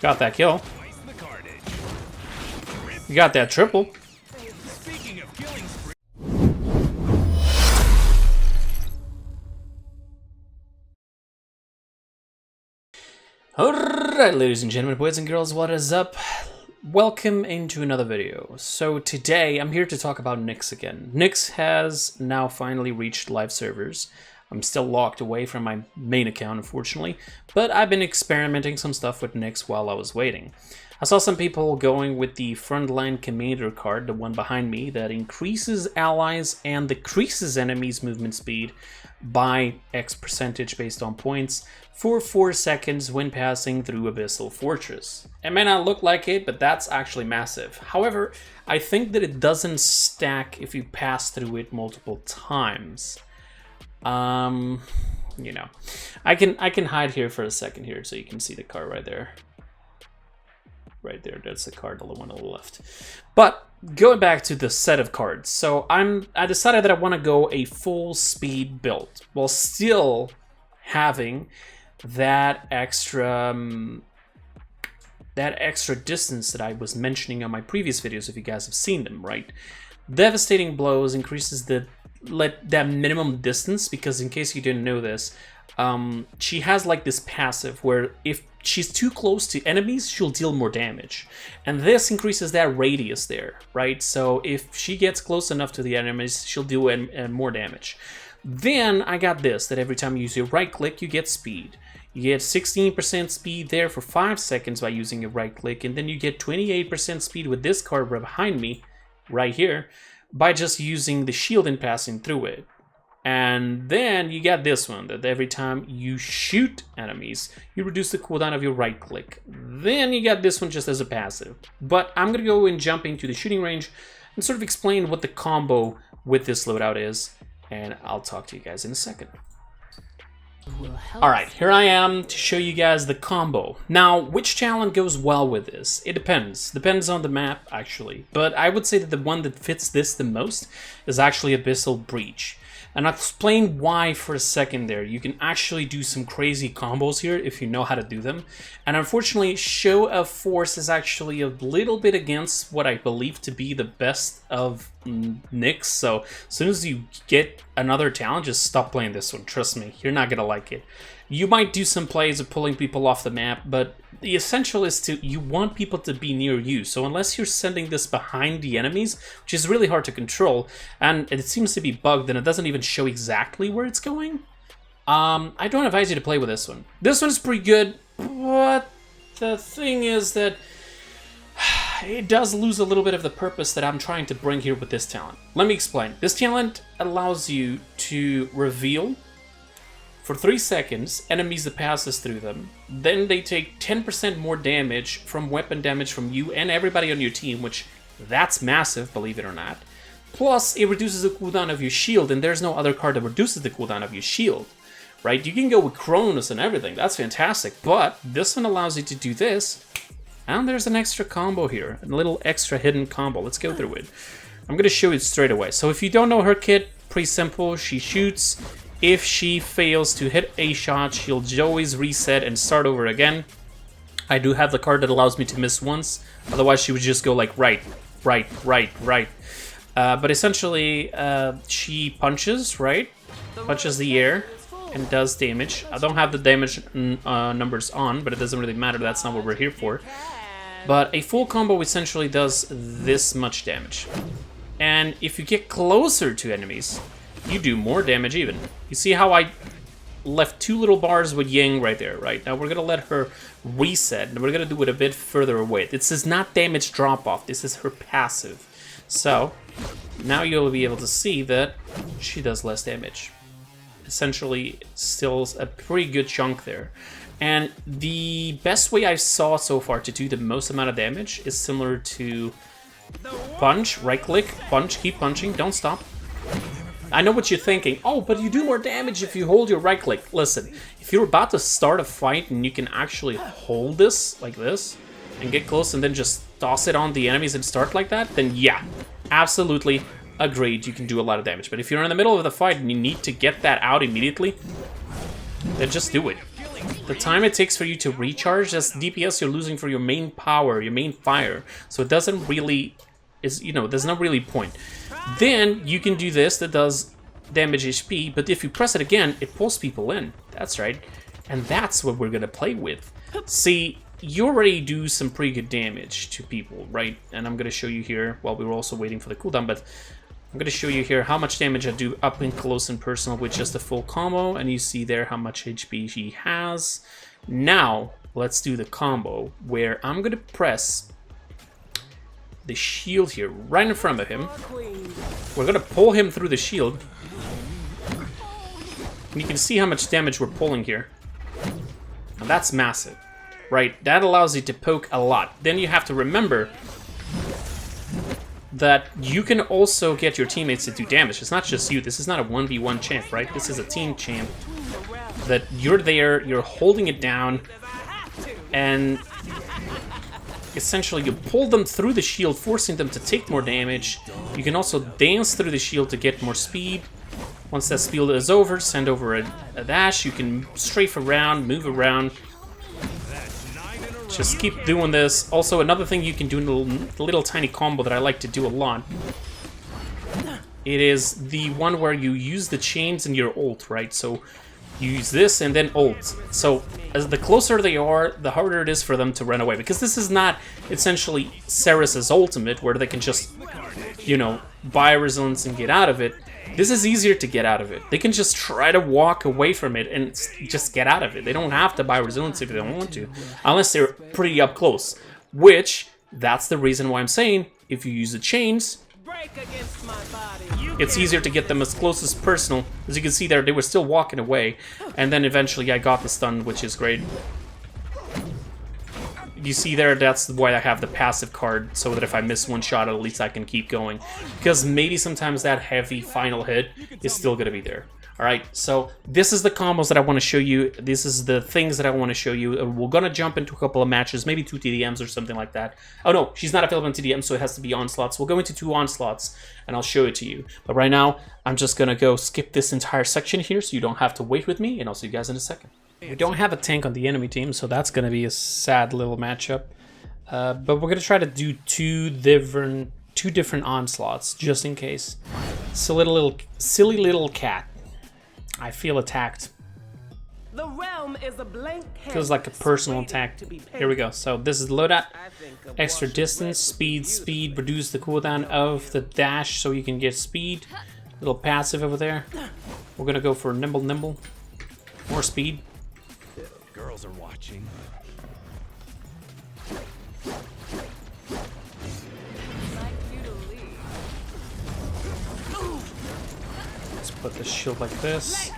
Got that kill. You got that triple. Alright, ladies and gentlemen, boys and girls, what is up? Welcome into another video. So today, I'm here to talk about Nyx again. Nyx has now finally reached live servers. I'm still locked away from my main account, unfortunately, but I've been experimenting some stuff with Nyx while I was waiting. I saw some people going with the Frontline Commander card, the one behind me, that increases allies and decreases enemies' movement speed by X percentage based on points for 4 seconds when passing through Abyssal Fortress. It may not look like it, but that's actually massive. However, I think that it doesn't stack if you pass through it multiple times. You know, I can hide here for a second here so you can see the card right there. Right there, that's the card, the one on the left. But going back to the set of cards, so I decided that I want to go a full speed build while still having that extra distance that I was mentioning on my previous videos, if you guys have seen them, right? Devastating Blows increases that minimum distance, because in case you didn't know this, she has like this passive where if she's too close to enemies, she'll deal more damage. And this increases that radius there, right? So if she gets close enough to the enemies, she'll do more damage. Then I got this, that every time you use your right click, you get speed. You get 16% speed there for 5 seconds by using your right click, and then you get 28% speed with this card right behind me, right here, by just using the shield and passing through it. And then you got this one, that every time you shoot enemies, you reduce the cooldown of your right click. Then you got this one just as a passive. But I'm gonna go and jump into the shooting range and sort of explain what the combo with this loadout is, and I'll talk to you guys in a second. Alright, here I am to show you guys the combo. Now, which talent goes well with this? It depends. Depends on the map, actually. But I would say that the one that fits this the most is actually Abyssal Breach. And I'll explain why for a second there. You can actually do some crazy combos here if you know how to do them. And unfortunately, Show of Force is actually a little bit against what I believe to be the best of Nyx. So as soon as you get another talent, just stop playing this one. Trust me, you're not gonna like it. You might do some plays of pulling people off the map, but the essential is you want people to be near you. So unless you're sending this behind the enemies, which is really hard to control, and it seems to be bugged and it doesn't even show exactly where it's going, I don't advise you to play with this one. This one's pretty good, but the thing is that it does lose a little bit of the purpose that I'm trying to bring here with this talent. Let me explain. This talent allows you to reveal for 3 seconds enemies that passes through them. Then they take 10% more damage from weapon damage from you and everybody on your team, which that's massive, believe it or not. Plus, it reduces the cooldown of your shield, and there's no other card that reduces the cooldown of your shield, right? You can go with Cronus and everything, that's fantastic, but this one allows you to do this, and there's an extra combo here, a little extra hidden combo. Let's go through it. I'm gonna show it straight away. So if you don't know her kit, pretty simple. She shoots. If she fails to hit a shot, she'll always reset and start over again. I do have the card that allows me to miss once. Otherwise, she would just go like right. But essentially, she punches, right? Punches the air and does damage. I don't have the damage numbers on, but it doesn't really matter. That's not what we're here for. But a full combo essentially does this much damage. And if you get closer to enemies, you do more damage even. You see how I left 2 little bars with Ying right there, right? Now we're gonna let her reset, and we're gonna do it a bit further away. This is not damage drop-off, this is her passive. So, now you'll be able to see that she does less damage. Essentially, still a pretty good chunk there. And the best way I saw so far to do the most amount of damage is similar to punch, right-click, punch, keep punching, don't stop. I know what you're thinking. Oh, but you do more damage if you hold your right click. Listen, if you're about to start a fight and you can actually hold this like this and get close and then just toss it on the enemies and start like that, then yeah, absolutely agreed, you can do a lot of damage. But if you're in the middle of the fight and you need to get that out immediately, then just do it. The time it takes for you to recharge, that's DPS you're losing for your main power, your main fire. So it doesn't really, there's no really point. Then you can do this that does damage HP, but if you press it again, it pulls people in. That's right. And that's what we're gonna play with. See, you already do some pretty good damage to people, right? And I'm gonna show you here, while we were also waiting for the cooldown, but I'm gonna show you here how much damage I do up in close and personal with just a full combo, and you see there how much HP she has. Now, let's do the combo, where I'm gonna press the shield here, right in front of him. We're gonna pull him through the shield. And you can see how much damage we're pulling here. And that's massive, right? That allows you to poke a lot. Then you have to remember that you can also get your teammates to do damage. It's not just you. This is not a 1v1 champ, right? This is a team champ. That you're there, you're holding it down, and essentially you pull them through the shield, forcing them to take more damage. You can also dance through the shield to get more speed. Once that speed is over, send over a dash. You can strafe around, move around. Just keep doing this. Also, another thing you can do in a little tiny combo that I like to do a lot. It is the one where you use the chains in your ult, right? So you use this and then ult. So as the closer they are, the harder it is for them to run away. Because this is not essentially Ceres's ultimate, where they can just, buy resilience and get out of it. This is easier to get out of it. They can just try to walk away from it and just get out of it. They don't have to buy resilience if they don't want to, unless they're pretty up close. Which, that's the reason why I'm saying, if you use the chains, it's easier to get them as close as personal. As you can see there, they were still walking away. And then eventually I got the stun, which is great. You see there, that's why I have the passive card, so that if I miss one shot, at least I can keep going. Because maybe sometimes that heavy final hit is still going to be there. Alright, so this is the combos that I want to show you. This is the things that I want to show you. We're going to jump into a couple of matches, maybe 2 TDMs or something like that. Oh no, she's not available in TDM, so it has to be Onslaughts. We'll go into 2 Onslaughts, and I'll show it to you. But right now, I'm just going to go skip this entire section here, so you don't have to wait with me, and I'll see you guys in a second. We don't have a tank on the enemy team, so that's going to be a sad little matchup. But we're going to try to do two different Onslaughts, just in case. Silly little cat. I feel attacked. The realm is a blank canvas. Feels like a personal attack. Here we go. So this is Loadout. Extra distance, speed, reduce the cooldown of the dash so you can get speed. Little passive over there. We're going to go for nimble. More speed. Girls are watching. Let's put the shield like this.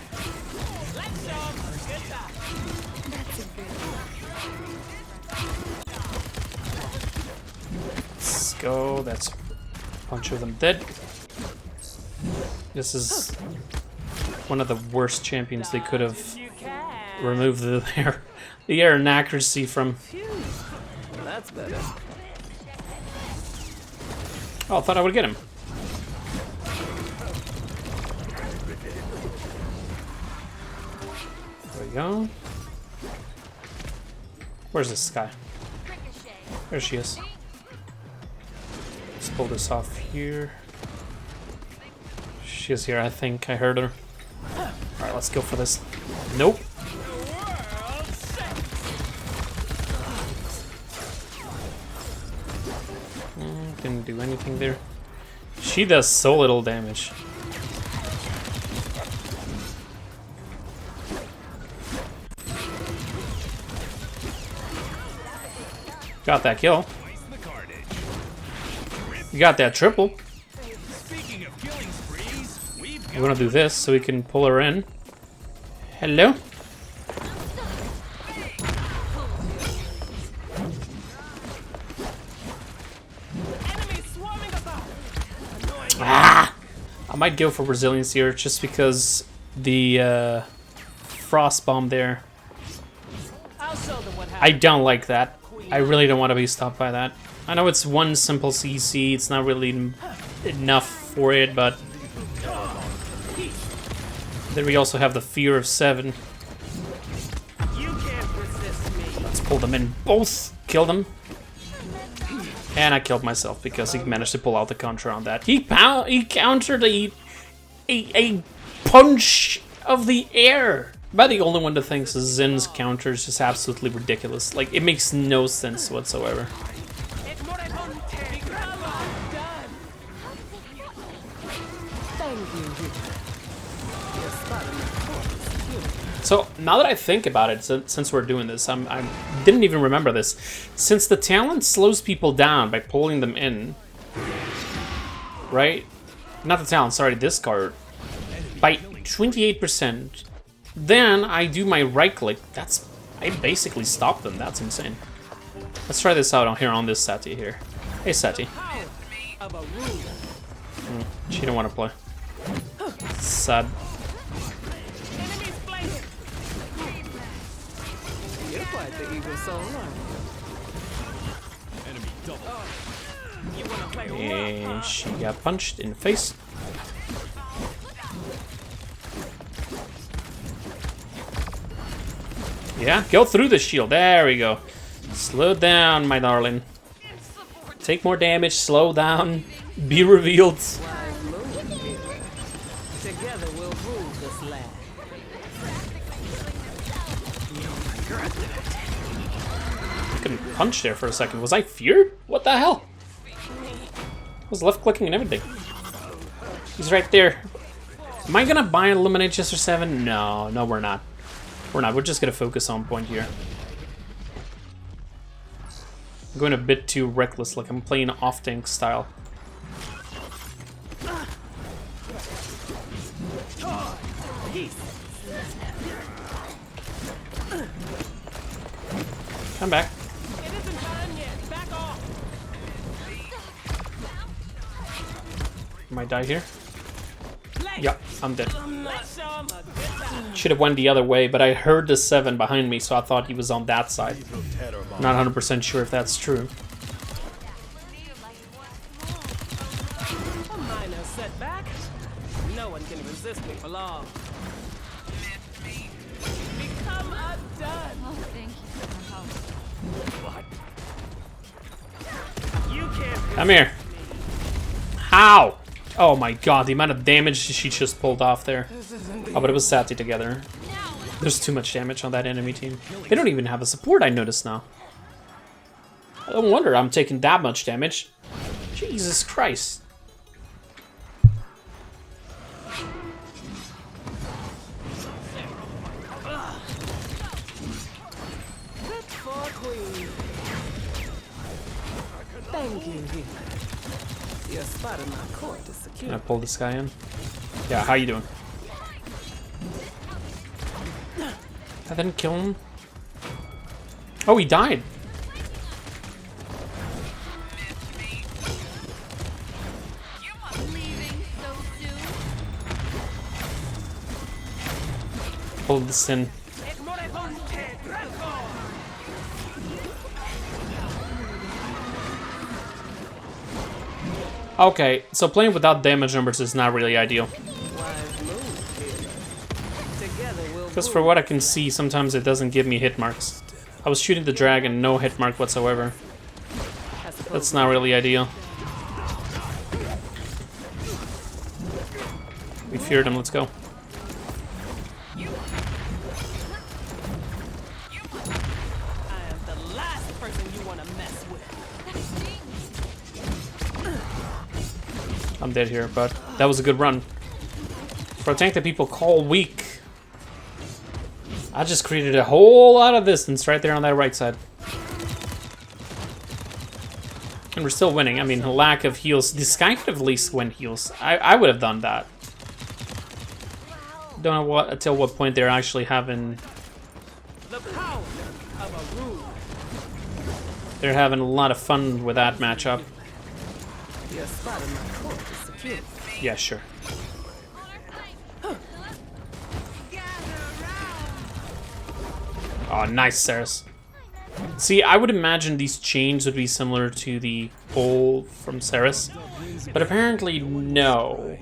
Let's go. That's a bunch of them dead. This is one of the worst champions they could have removed the air inaccuracy from. That's better. Oh, I thought I would get him. There we go. Where's this guy? There she is. Let's pull this off here. She is here, I think. I heard her. Alright, let's go for this. Nope. Didn't do anything there. She does so little damage. Got that kill. You got that triple. We're gonna do this so we can pull her in. Hello? Ah! I might go for resilience here just because the frost bomb there. I don't like that. I really don't want to be stopped by that. I know it's one simple CC, it's not really enough for it, but then we also have the fear of 7. Pull them in both. Kill them. And I killed myself because he managed to pull out the counter on that. He countered a punch of the air. Am I the only one that thinks Zin's counter is just absolutely ridiculous? Like, it makes no sense whatsoever. So, now that I think about it, since we're doing this, I didn't even remember this. Since the talent slows people down by pulling them in, right? Not the talent, sorry, this card. By 28%. Then I do my right click. I basically stop them. That's insane. Let's try this out here on this Sati here. Hey, Sati. She don't want to play. Sad. And she got punched in the face. Yeah, go through the shield. There we go. Slow down, my darling. Take more damage, slow down, be revealed. Together we'll rule this land. I couldn't punch there for a second. Was I feared? What the hell? I was left clicking and everything. He's right there. Am I gonna buy and eliminate Chester 7? No, we're not. We're not. We're just gonna focus on point here. I'm going a bit too reckless, like I'm playing off-tank style. Come back. Might die here. Yeah, I'm dead. Should have went the other way, but I heard the 7 behind me, so I thought he was on that side. Not 100% sure if that's true. A minor setback. No one can resist me for long. Become undone. Oh, thank you for my help. You can't. Come here. How? Oh my god, the amount of damage she just pulled off there. Oh, but it was Sati together. There's too much damage on that enemy team. They don't even have a support, I notice now. I don't wonder I'm taking that much damage. Jesus Christ. Good for Queen. Thank you. Your spot in my court is secure. Can I pull this guy in? Yeah, how you doing? I didn't kill him. Oh, he died. Pull this in. Okay, so playing without damage numbers is not really ideal. Because for what I can see, sometimes it doesn't give me hit marks. I was shooting the dragon, no hit mark whatsoever. That's not really ideal. We feared him, let's go. I'm dead here, but that was a good run. For a tank that people call weak, I just created a whole lot of distance right there on that right side. And we're still winning. I mean, a lack of heals. This guy could have at least went heals. I would have done that. Don't know until what point they're actually having... They're having a lot of fun with that matchup. Yeah, sure. Oh, nice, Ceres. See, I would imagine these chains would be similar to the pole from Ceres, but apparently no.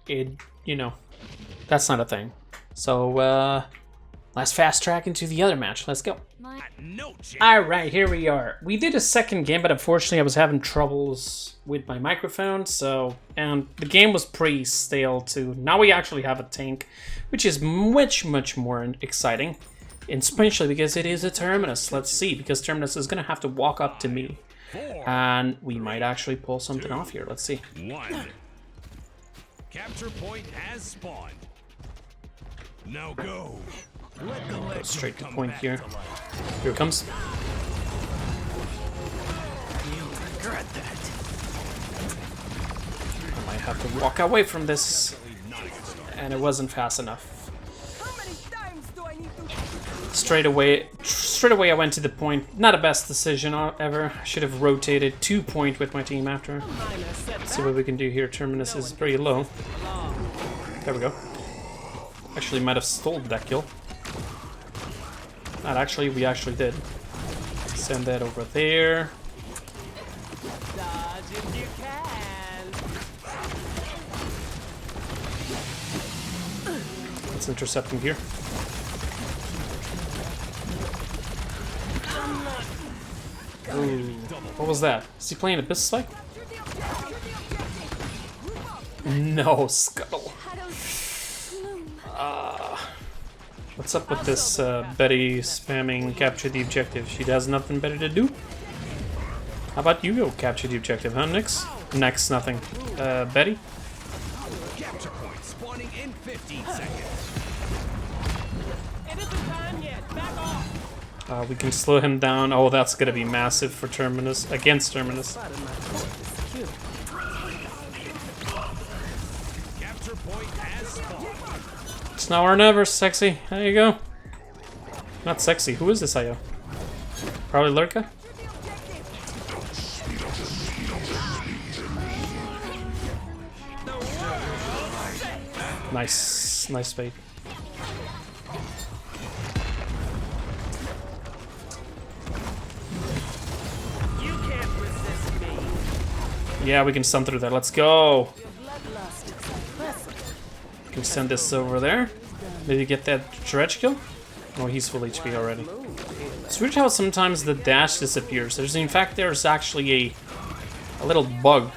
You know, that's not a thing. So, Let's fast track into the other match. Let's go. No chance. Alright, here we are. We did a second game, but unfortunately I was having troubles with my microphone, and the game was pretty stale too. Now we actually have a tank, which is much more exciting, and especially because it is a Terminus. Let's see, because Terminus is gonna have to walk up to me, and we might actually pull something off here. Let's see. 1. Capture point has spawned. Now go. Let the Go straight to come point back here. to life. Here it comes. Regret that. I might have to walk away from this, and it wasn't fast enough. How many times do I need to... Straight away I went to the point. Not the best decision ever. I should have rotated 2 point with my team after. Minor setback. Let's see what we can do here. Terminus is pretty low. There we go. Actually might have stole that kill. Not actually, we actually did. Send that over there. Dodge if you can. Let's intercept him here. Ooh, what was that? Is he playing Abyss Spike? No, Scuttle. What's up with this Betty spamming capture the objective? She has nothing better to do? How about you go capture the objective, huh, Nyx? Next, nothing. Betty? Capture point spawning in 15 seconds. It isn't time yet. Back off. We can slow him down. Oh, that's gonna be massive for Terminus. Against Terminus. Spot in my court is secure. Capture point has spawned. It's now or never, sexy. There you go. Not sexy. Who is this IO? Probably Lurka? Nice. Nice bait. You can't resist me. Yeah, we can stun through there. Let's go. Your bloodlust is impressive. We can send this over there. Maybe get that dredge kill? Oh, he's full HP already. It's weird how sometimes the dash disappears. In fact, there's actually a little bug.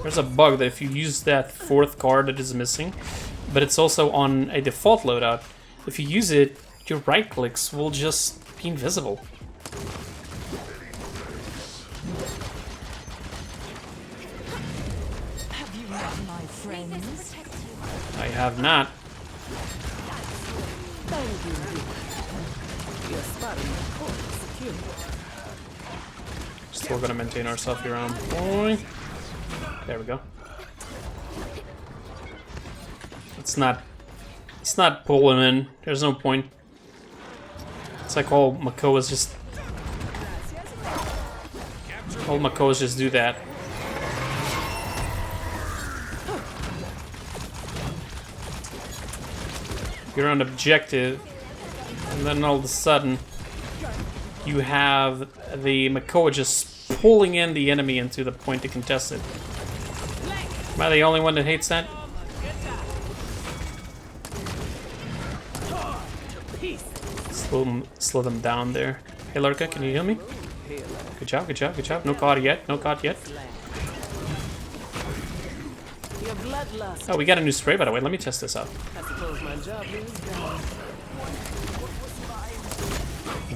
There's a bug that if you use that 4th card that is missing, but it's also on a default loadout, if you use it, your right clicks will just be invisible. Have you met my friends? I have not. Thank you. Your spot in my court is secure. Still gonna maintain ourselves here on point. There we go. Let's not pull him in. There's no point. It's like all Makoas just do that. You're on objective, and then all of a sudden you have the Makoa just pulling in the enemy into the point to contest it. Am I the only one that hates that? Slow them down there. Hey Lurka, can you heal me? Good job, good job, good job. No caught yet, no caught yet. Your bloodlust. Oh, we got a new spray, by the way. Let me test this out. I suppose my job is done.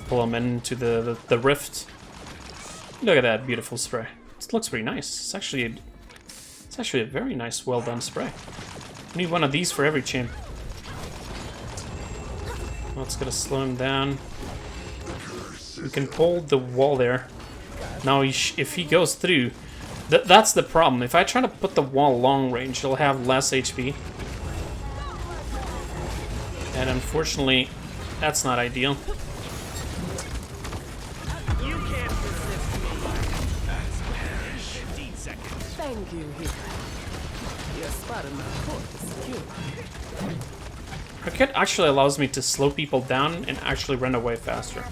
Pull them into the rift. Look at that beautiful spray. It looks pretty nice. It's actually a very nice, well done spray. We need one of these for every champ. That's gonna slow him down. We can pull the wall there. Now, if he goes through, that's the problem. If I try to put the wall long range, he'll have less HP. And unfortunately, that's not ideal. You can't resist me. 15 seconds. Thank you, Hero. Your spot in my court is secure. Her kit actually allows me to slow people down and actually run away faster.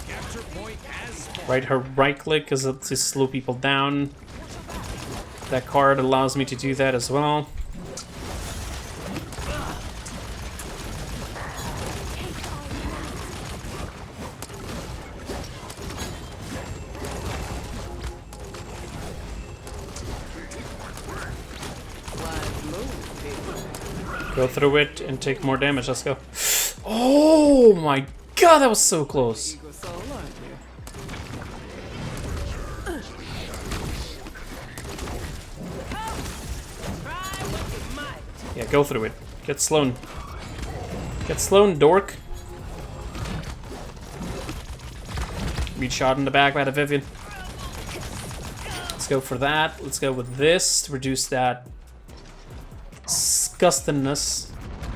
Capture point has spawned. Right, her right click is to slow people down, That card allows me to do that as well. Go through it and take more damage. Let's go. Oh my god, that was so close. Yeah, go through it. Get Sloan. Get Sloan, dork. Be shot in the back by the Vivian. Let's go for that. Let's go with this to reduce that disgustingness.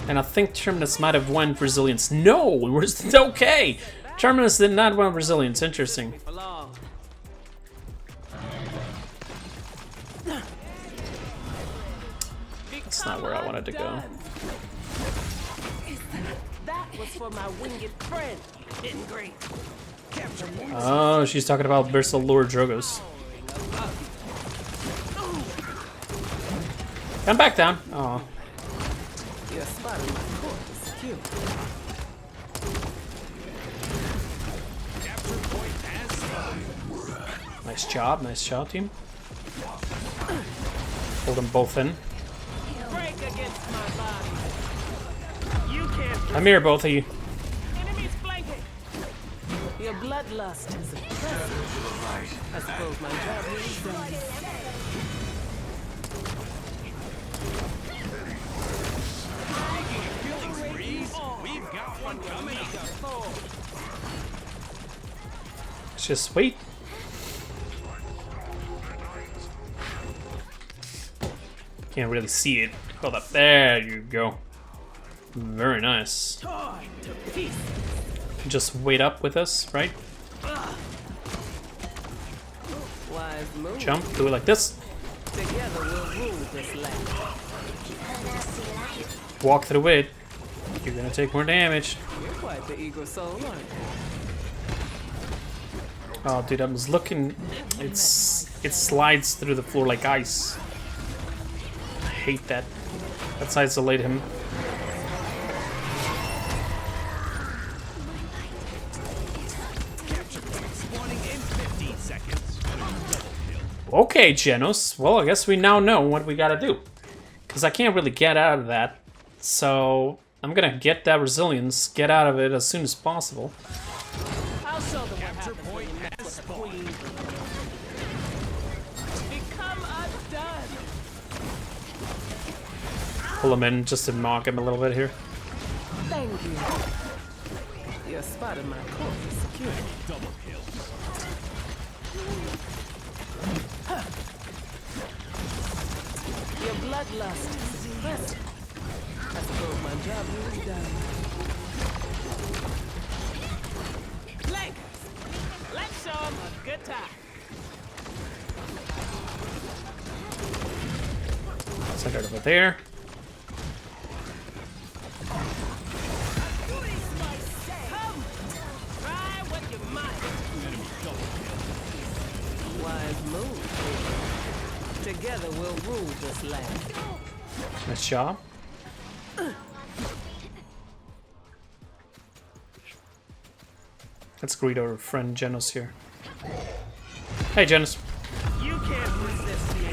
And I think Terminus might have won Resilience. No! We're okay! Terminus did not win Resilience. Interesting. That's not where I wanted to go. That was for my winged friend. Didn't great. Oh, she's talking about Bristol Lure Drogos. Come back down. Oh. Your spot in my court is cute. Nice job, team. Hold them both in. Break against my body. You can't. I'm here, both of you. Enemies flanking. Your bloodlust is impressive. I suppose my job here is done. We've got one coming. Let's just wait. Can't really see it. Hold up. There you go. Very nice. Torn to pieces. Just wait up with us, right? Wise move. Jump, do it like this. Together we'll rule this land. Walk through it. You're gonna take more damage. You're quite the eager soul, aren't you? Oh, dude, I was looking. It slides through the floor like ice. I hate that. Let's isolate him. Capture point spawning in 15 seconds. Okay, Genos. Well, I guess we now know what we gotta do. Because I can't really get out of that. So, I'm gonna get that resilience, get out of it as soon as possible. I'll show them what Capture happens when point you mess has with a queen. Become undone. Pull him in just to mock him a little bit here. Thank you. Your spot in my court is secure. Double kills. Your bloodlust is impressive. I suppose my job here is done. Lakers, let's show them a good time. Send it over there. Come, try what you might. Wise move. Together we'll rule this land. Nice job. Let's greet our friend Genos here. Hey, Genos. You can't resist me.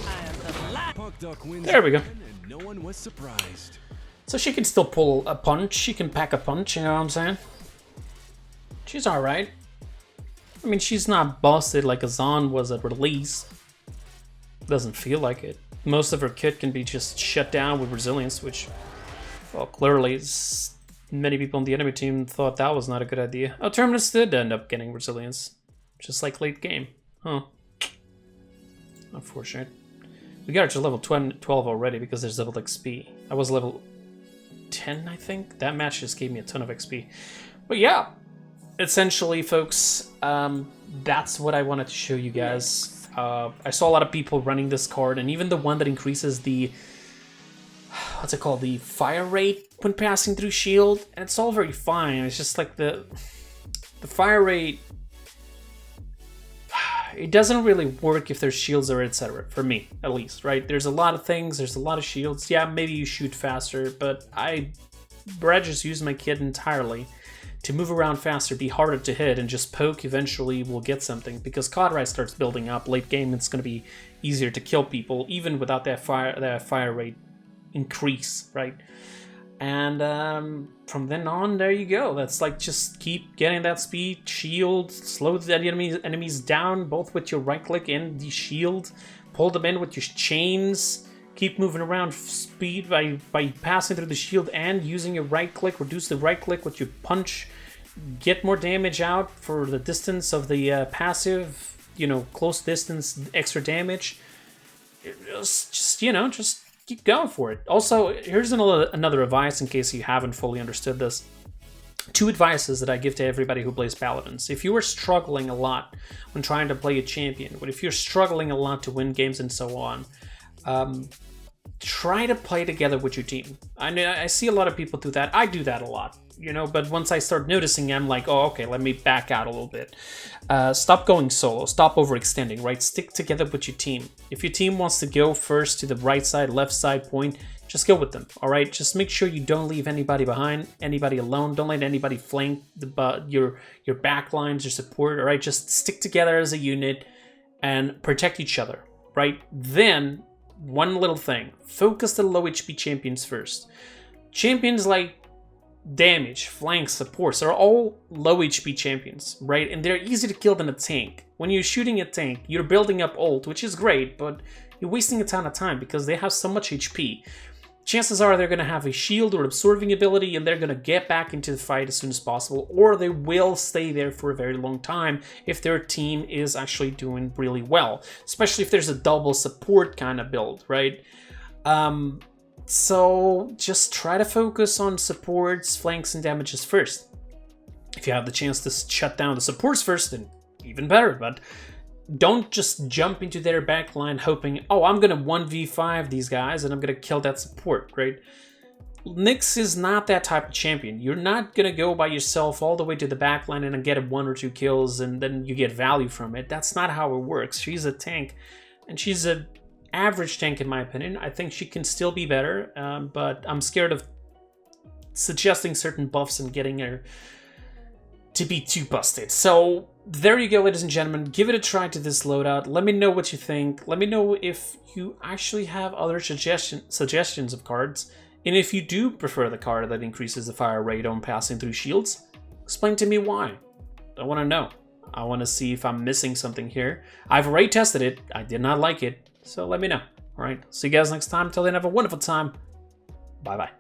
I am the last. Punk Duck wins There we go. again, and no one was surprised. So she can still pull a punch. She can pack a punch, you know what I'm saying? She's alright. I mean, she's not busted like Azan was at release. Doesn't feel like it. Most of her kit can be just shut down with resilience, which, well, clearly many people on the enemy team thought that was not a good idea. Oh, Terminus did end up getting resilience. Just like late game. Huh. Unfortunate. We got her to level 12 already because there's level XP. I was level 10, I think. That match just gave me a ton of XP. But yeah, essentially, folks, that's what I wanted to show you guys. I saw a lot of people running this card, and even the one that increases the, what's it called, the fire rate when passing through shield, and it's all very fine. It's just like the fire rate, it doesn't really work if there's shields or etc. For me, at least, right? There's a lot of things, there's a lot of shields. Yeah, maybe you shoot faster, but I just use my kit entirely to move around faster, be harder to hit, and just poke. Eventually we'll get something, because cauterize starts building up. Late game, it's going to be easier to kill people, even without that fire rate increase, right? And from then on, there you go. That's like, just keep getting that speed, shield, slow the enemies down, both with your right click and the shield, pull them in with your chains, keep moving around speed by passing through the shield and using your right click, reduce the right click with your punch, get more damage out for the distance of the passive, you know, close distance, extra damage. Just you know, just keep going for it. Also, here's another advice in case you haven't fully understood this. 2 advices that I give to everybody who plays Paladins. If you are struggling a lot when trying to play a champion, but if you're struggling a lot to win games and so on, try to play together with your team. I know I see a lot of people do that. I do that a lot, you know, but once I start noticing, I'm like, oh, okay, let me back out a little bit. Stop going solo. Stop overextending, right? Stick together with your team. If your team wants to go first to the right side, left side point, just go with them, all right? Just make sure you don't leave anybody behind, anybody alone. Don't let anybody flank your back lines, your support, all right? Just stick together as a unit and protect each other, right? Then, one little thing, focus the low HP champions first. Champions like damage, flanks, supports are all low HP champions, right? And they're easy to kill than a tank. When you're shooting a tank, you're building up ult, which is great, but you're wasting a ton of time because they have so much HP. Chances are they're going to have a shield or absorbing ability, and they're going to get back into the fight as soon as possible, or they will stay there for a very long time if their team is actually doing really well, especially if there's a double support kind of build, right? So just try to focus on supports, flanks, and damages first. If you have the chance to shut down the supports first, then even better, but don't just jump into their backline hoping, oh, I'm gonna 1v5 these guys and I'm gonna kill that support, right? Nyx is not that type of champion. You're not gonna go by yourself all the way to the backline and get 1 or 2 kills and then you get value from it. That's not how it works. She's a tank, and she's an average tank in my opinion. I think she can still be better, but I'm scared of suggesting certain buffs and getting her to be too busted. So there you go, ladies and gentlemen. Give it a try to this loadout. Let me know what you think. Let me know if you actually have other suggestions of cards. And if you do prefer the card that increases the fire rate on passing through shields, explain to me why. I want to know. I want to see if I'm missing something here. I've already tested it. I did not like it. So let me know. All right. See you guys next time. Till then, have a wonderful time. Bye-bye.